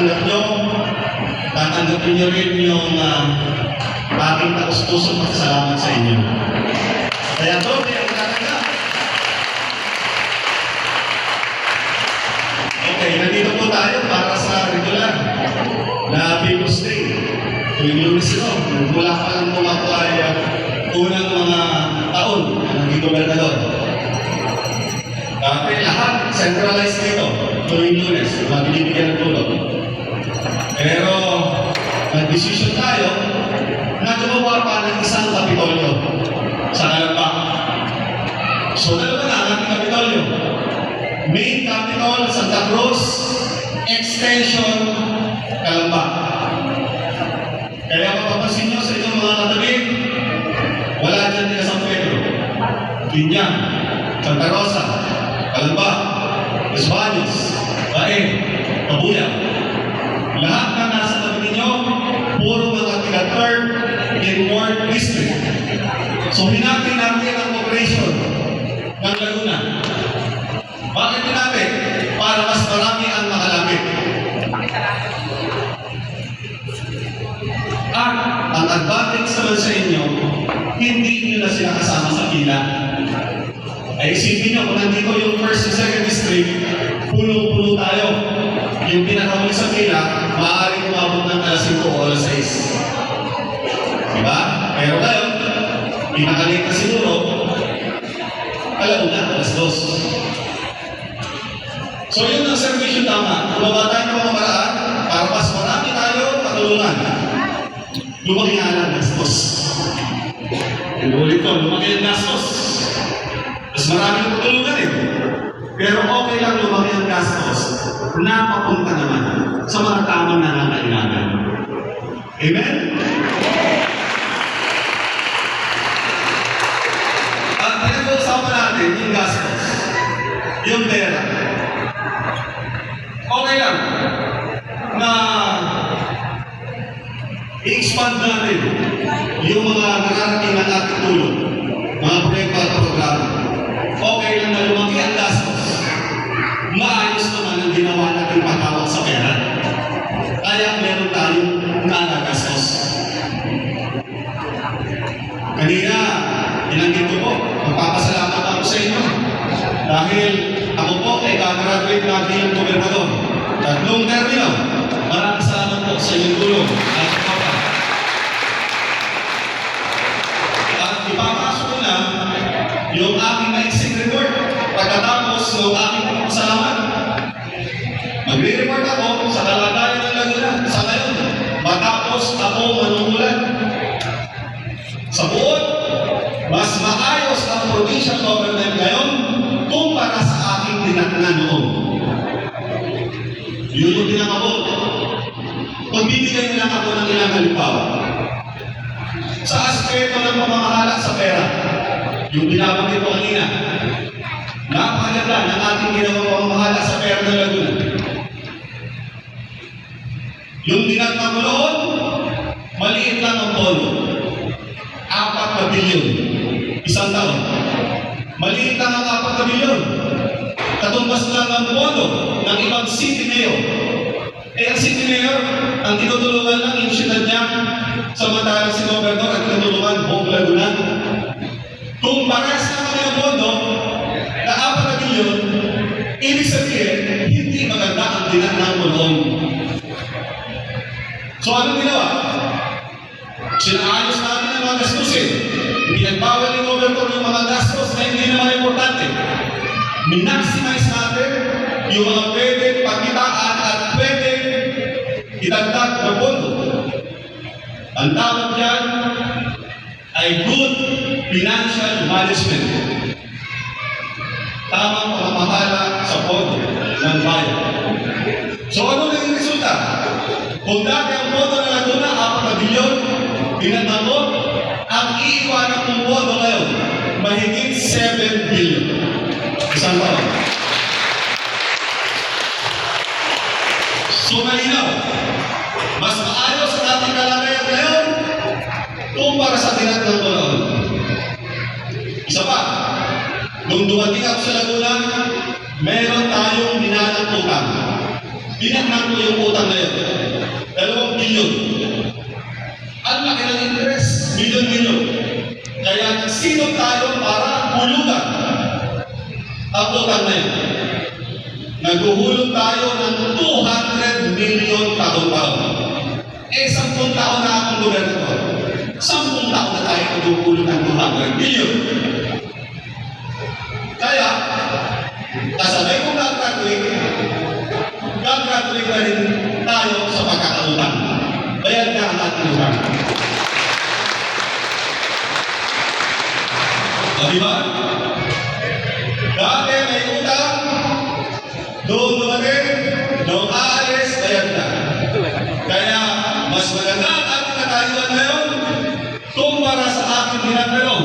pagtanggap nyo, tatanggapin nyo rin yung ating taus-pusong pasasalamat sa inyo. Kaya doon, ang tatanggap. Okay, nandito po tayo para sa regular na People's Day. Tuwing Lunes ito, mula pa lang po ako ay unang mga taon na naging gobernador. Kaya lahat centralized dito, tuwing Lunes, mabibigyan ng tulong. Pero nag-decision tayo na gumawa pa ng isang kapitolyo sa Kalamba. So dalawa na ang ating kapitolyo. Main Capitol, Santa Cruz, Extension, Kalamba. Kaya mapapansin nyo sa inyong mga katabi, wala dyan nila San Pedro, Binyang, Santa Rosa, Kalamba, Esbaños, Baeng, Kabuya. Lahat na nasa tabi ninyo, puro mga tiga-3rd and 4th district. So hinati natin ang operation ng Laguna. Bakit hinati? Para mas marami ang makalapit. At ang advantage naman sa inyo, hindi nyo na sila kasama sa pila. Ay isipin nyo, kung nandito yung 1st and 2nd district, puno-puno tayo. Yung pinakahuli sa pila, maaaring umabot ng alas 5 o alas 6. Diba? Pero ngayon, pinakalit na siguro, alauna, alas 2. So yun ang servisyo tama. Lumaba tayo ng mga paraan para mas marami tayo patulungan. Lumaki nga lang gastos. Inulit ko, lumaki ang gastos. Mas marami ng patulungan eh. Pero okay lang lumaki ang gastos na papunta naman sa mga tamang nangangailangan. Amen? At pinag-uusapan natin yung gastos, yung pera. Okay lang na i-expand natin yung mga nararating na natin tulong, mga proyekto at programa. Okay lang na lumaki ang gastos. Maayos naman ang ginawa natin patawag sa pera. Kaya meron tayong nagagastos. Kanina, inanggit ko po, magpapasalamat ako sa inyo. Dahil ako po ay kagraduate na bilang gobernador. 3 termino. Maraming salamat po sa inyong tulong at papa. At ipapasok ko na yung aking na-exit report pagkatapos ng aking pasalamat. Magre-report ako sa kalagayan ng Laguna sa ngayon matapos ako manungulan. Sa buod, mas maayos ang provincial government ngayon kumpara sa aking tinatnan noon. Yun yung tinakabot. Pagbibigay nila ako ng ilang halimbawa. Sa aspeto ng pamamahala sa pera, yung binabanggit ko kanina, napakaganda ng ating ginawang pamamahala sa pera ng Laguna. Yung tinatnan ko noon, maliit lang ang pondo. 4 na bilyon. Isang taon. Maliit lang ang 4 na bilyon. Katumbas lang ang pondo ng ibang city mayor. Eh, ang city mayor, ang tinutulungan lang yung siyudad niya, samantalang si Gobernador at tinutulungan buong Laguna. Kung pares na kami ang pondo na 4 na bilyon, ibig sabihin, hindi maganda ang tinatnan mo noon. So, anong ginawa? Sinaayos natin ang mga gastusin. Pinagbawal ni Gobernador yung mga gastos na hindi naman importante. Minaximize natin yung mga pwede pagkitaan at pwede itagdag ng pondo. Ang tawag dyan ay good financial management. Tamang pamamahala sa pondo ng bayan. So ano na yung resulta? Kung dati ang pondo na Laguna, 4 na bilyon, pinatang mo, ang iiwanan ng pondo ngayon, mahigit 7 billion. Isang taon. So malinaw, mas maayos ang ating kalagayan ngayon kumpara sa tinatnan ko noon. Isa pa, nung dumating ako sa Laguna, meron tayong binanang utang. Dinaknan ko yung utang na yun. 2 bilyon. Ang laki ng interest, milyon-milyon. Kaya nagsinod tayo para hulugan ang utang na yun. Naghuhulog tayo ng 200 million taon-taon. 10 taon na akong gobernador. 10 taon na tayo naghuhulog ng 200 million. Kaya, kasabay kong gagraduate na rin tayo sa pagkakautang. Bayad na ang ating utang. O diba? Dati may utang, doon dumating, doon aalis, bayad na. Kaya, mas maganda ang ating katayuan ngayon kumpara sa aking ginagawa.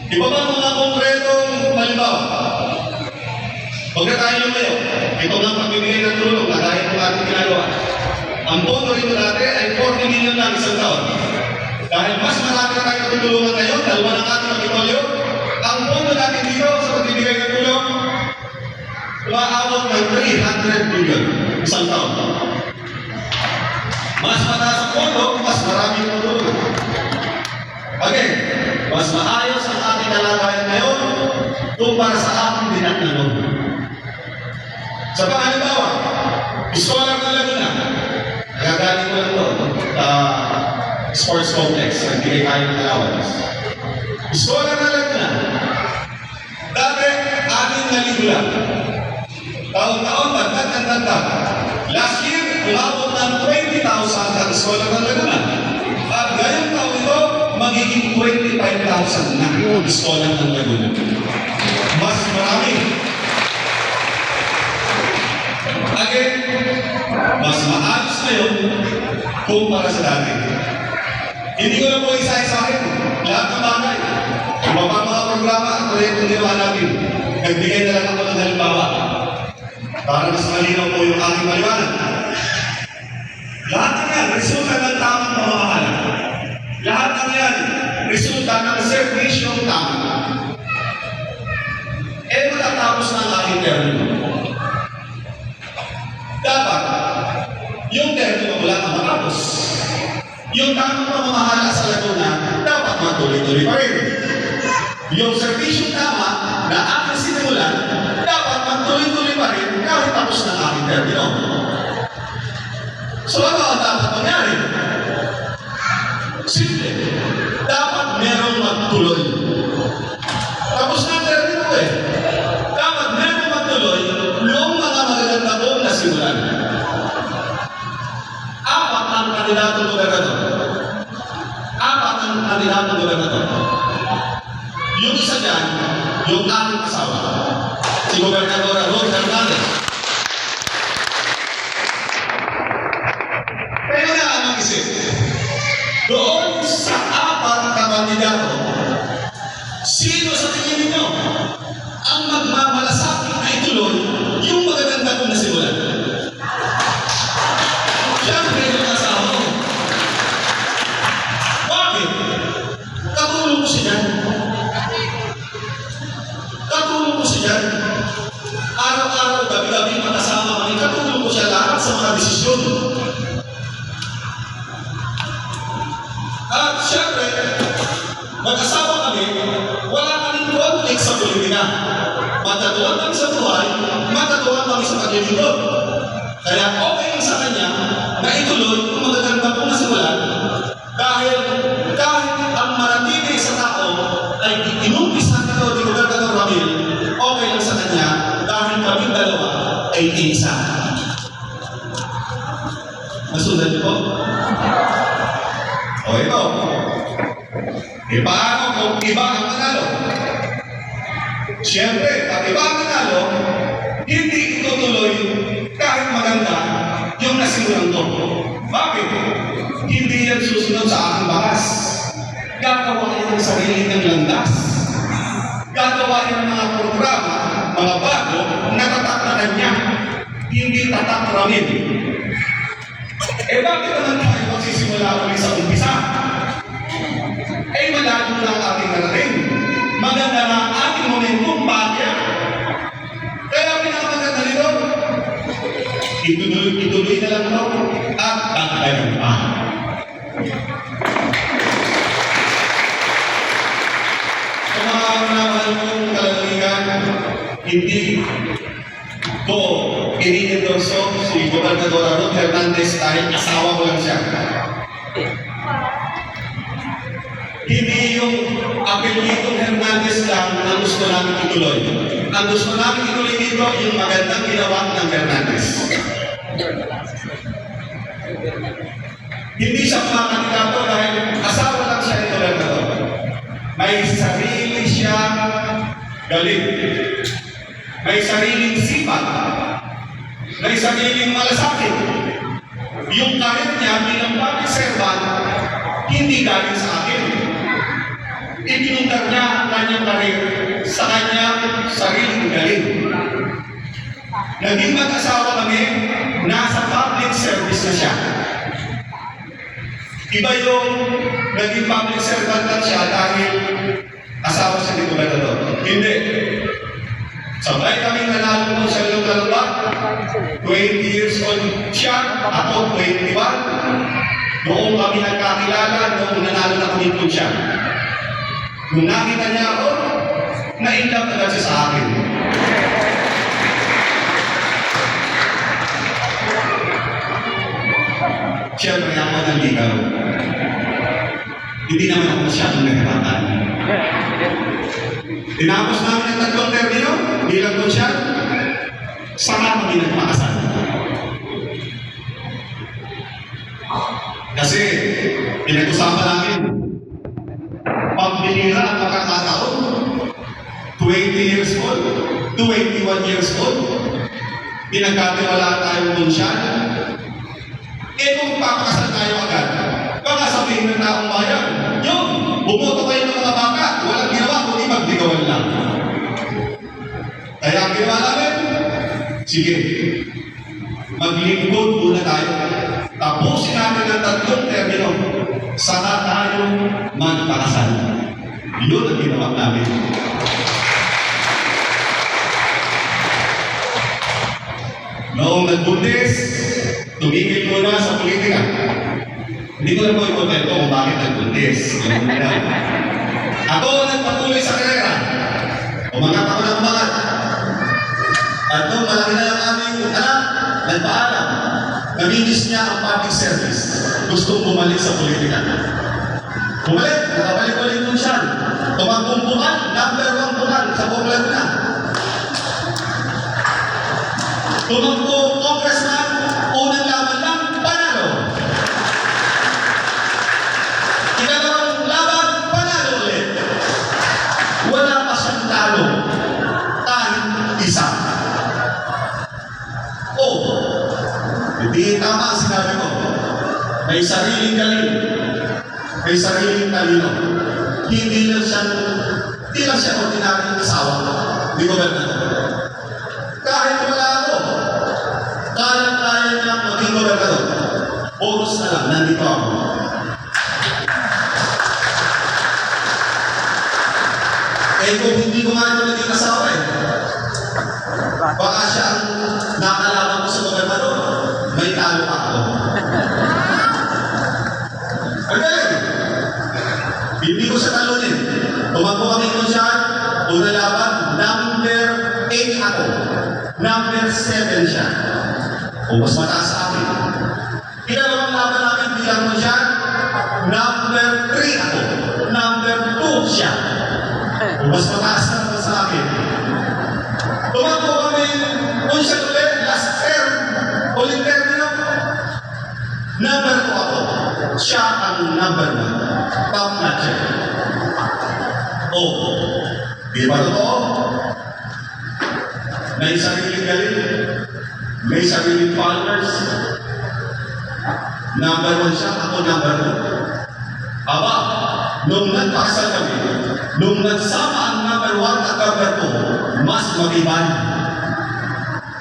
Iba ba mga konkretong halimbawa? Huwag na tayo lumayo. Ito nga pagbibigay ng tulong na dahil ng ating ginagawa. Ang pondo rito dati ay 40 million lang isang taon. Dahil mas marami na tayo tutulungan ngayon, dalawa ng ating kapitolyo, ang pondo natin dito sa pagbibigay ng tulong, umaabot ng 300 million isang taon. Mas mataas ang pondo, mas marami yung tutulong. Again, mas maayos ang ating kalagayan ngayon kumpara sa ating dinatnanong. Sa panghalimbawa, Scholar ng Laguna, nagagaling ko lang doon, sports complex, nagbigay tayo ng allowance. Scholar ng Laguna, dati 6,000 lang. Taon-taon, dagdag. Last year, umabot ng 20,000 ang Scholar ng Laguna. At ngayong taon ito, magiging 25,000 na yung Scholar ng Laguna. Mas marami. Again, mas maayos ngayon kumpara sa dati. Hindi ko na po isa-isahin lahat ng bagay. Iba pa mga programa at proyektong ginawa natin. Nagbigay na lang ako ng halimbawa para mas malinaw po yung aking maliwanag. Lahat ng yan, resulta ng tamang pamamahala. Lahat ng yan, resulta ng servisyong tama. Matatapos na ang aking termino. Dapat, yung termino wala na matapos. Yung tamang pamamahala sa Laguna, dapat matuloy-tuloy pa rin. Yung serbisyong tama na aking sinimulan, dapat matuloy-tuloy pa rin kahit tapos na ang aking termino. So ano ang dapat mangyari? Simple. Dapat merong magtuloy. Tapos na ang termino eh. Dapat merong magtuloy noong mga magaganda kong nasimulan. 4 ang kandidatong gobernador. 4 ang kandidatong gobernador. Yung isa dyan, yung aking asawa, si Gobernadora Rose Hernandez. Pero na ang mag-isip, doon sa 4 na kandidato, sino sa tingin ninyo ang magmamalasakit na ituloy yung magaganda kong nasimulan? Siyempre, yung asawa ko. Bakit? Katulong ko siya. Katulong ko siya. Araw-araw, gabi-gabi, magkasama kami. Katulong ko siya lahat sa mga desisyon. At siyempre, mag-asawa kami, wala kaming conflict sa politika. Matatuwa kami sa buhay, matatuwa kami sa paglilingkod. Kaya okay lang sa kanya na ituloy kung magaganda pong nasimulan dahil kahit ang manatili sa tao ay inumpisa nito ni Gobernador Ramil, okay lang sa kanya dahil kaming dalawa ay isa. Nasundan niyo po? O ito. Paano kung iba ang manalo? Siyempre, pag iba ang manalo, hindi itutuloy kahit maganda yung nasimulan ko. Bakit? Hindi yan susunod sa aking bakas. Gagawa yan ng sarili ng landas. Gagawa yan ng mga programa, mga bago, na tatak na kanya. Hindi tatak Ramil. Bakit naman tayo magsisimula ulit sa umpisa? Malayo na ang ating narating. Maganda na ang ating momentum, bakit? Kaya ituloy na lang ito at dagdagan pa. Sa mga mahal kong kalaligan, hindi ko ini-endorso si Gobernador Aaron Hernandez dahil asawa ko lang siya. Hindi yung apelidong Hernandez lang ang gusto namin ituloy. Ang gusto namin ituloy dito yung magandang ginawa ng Hernandez. Hindi siya kumakandidato dahil asawa lang siya ni Gobernador. May sarili siyang galing. May sariling sipag. May sariling malasakit. Yung karir niya bilang public servant, hindi galing sa akin. Itinundar niya ang kanyang karir sa kanyang sariling galing. Naging mag-asawa kami, nasa public service na siya. Iba yung naging public servant na siya dahil asawa siya ni Gobernador. Hindi. Sabay kami nanalo sa local bank. 20 years old siya, ako 21. Noong kami nagkakilala, noong nanalo na kami po siya. Nung nakita niya ako, na-inlove agad siya sa akin. Siyempre, ako ng ligaw. Hindi naman ako masyadong nahihatan. Tinapos namin ang 3 termino, bilang ko siya, saka kami nagpakasal. Kasi, pinag-usapan namin, pambihira ang makakataon, 20 years old, 21 years old, pinagkatiwalaan tayong kunsyan. Kung papakasal tayo agad, baka sabihin ng taong bayan, yun, bumoto kayo ng mga baka, walang ginawa, kundi magdigawan lang. Kaya ang ginawa namin, sige, maglingkod muna tayo. Tapusin natin ang 3 termino, saka tayo magpakasal. Yun ang ginawa namin. Noong nagbuntis, tumigil muna sa politika. Hindi ko lang po ikomento kung bakit nagbuntis. Ako nagpatuloy sa karera. Umangat ako ng umangat. At nung malaki na ang aming anak, nagpaalam. Naminis niya ang public service. Gustong bumalik sa politika. Bumalik, nakabalik-balik nun siya. Tumakbong bukan, number 1 bukan sa buong Laguna. Tumakbong congressman, unang laban lang, panalo. Ikalawang laban, panalo ulit. Wala pa siyang talo. Kahit isa. Hindi tama ang sinabi ko. May sariling galing. May sariling talino. Hindi lang siya ordinaryong asawa ko. Hindi ko ba na? Kahit wala ako, kaya niya maging gobernador. Oras na lang, nandito ako. Kung hindi ko nga ito naging asawa baka siya ang nakalaman ko sa gobernador, may talo pa ako. Okay. Hindi ko siya talunin. Tumakbo kami kung siya, una laban, number 8 ako. Number 7 siya. O mas mataas sa akin. Pinalawang laban namin bilang ko siya, number 3 ako. Number 2 siya. O mas mataas na sa akin. Tumakbo kami kung siya ulit, last term, ulit termino. Number 2 ako. Siya ang number 1. Top notcher. Di ba totoo? May sariling galing. May sariling followers. Number 1 siya, ako number 2. Aba, nung nagpakasal kami, nung nagsama ang number 1 at number 2, mas mag-iban.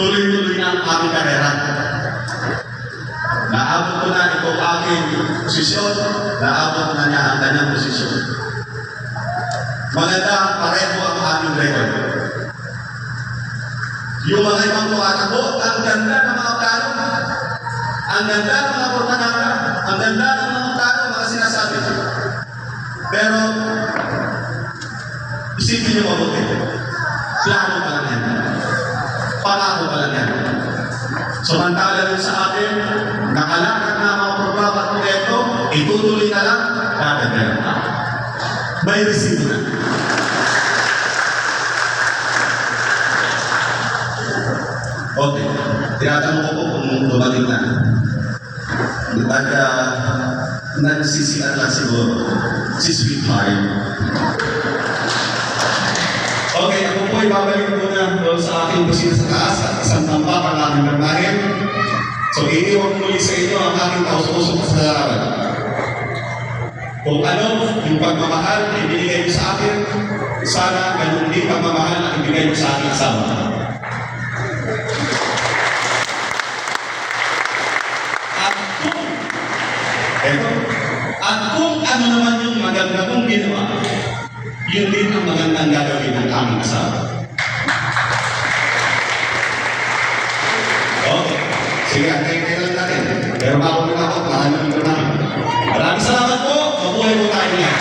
Tuloy-tuloy na ang aming karera. Naabot ko na itong aking posisyon, naabot na niya ang kanyang posisyon. Maganda pareho ang aming record. Yung mga ibang tumatakbo, ang ganda ng mga plano, Ang ganda ng mga propaganda, ang ganda ng mga tao, mga sinasabi. Pero, isipin niyo mabuti. Plano pa lang yan. Pangako pa lang yan. Samantala rin sa atin, nakalakad na mga programa at proyekto, itutuloy na lang, bakit meron pa? May resibo na. Okay. Tinatanong ko po kung dumating na. At nagsisiyan lang siguro si Sweetheart. Okay, ako po ay babalik muna doon sa aking kusina sa taas at isang tampak ang aking bermahin. So, iniwan muli sa inyo ang aking kausap-usap sa larawan. Kung ano yung pagmamahal na ibinigay mo sa akin, sana ganun din pagmamahal na ibigay mo sa aking asawa. At kung ano naman yung maganda kong ginawa, yun din ang magandang gagawin ng aming asawa. Okay. Sige, antayin lang natin. Pero bago na ako, mahanap ko namin. Maraming salamat po. Mabuhay po tayo niya.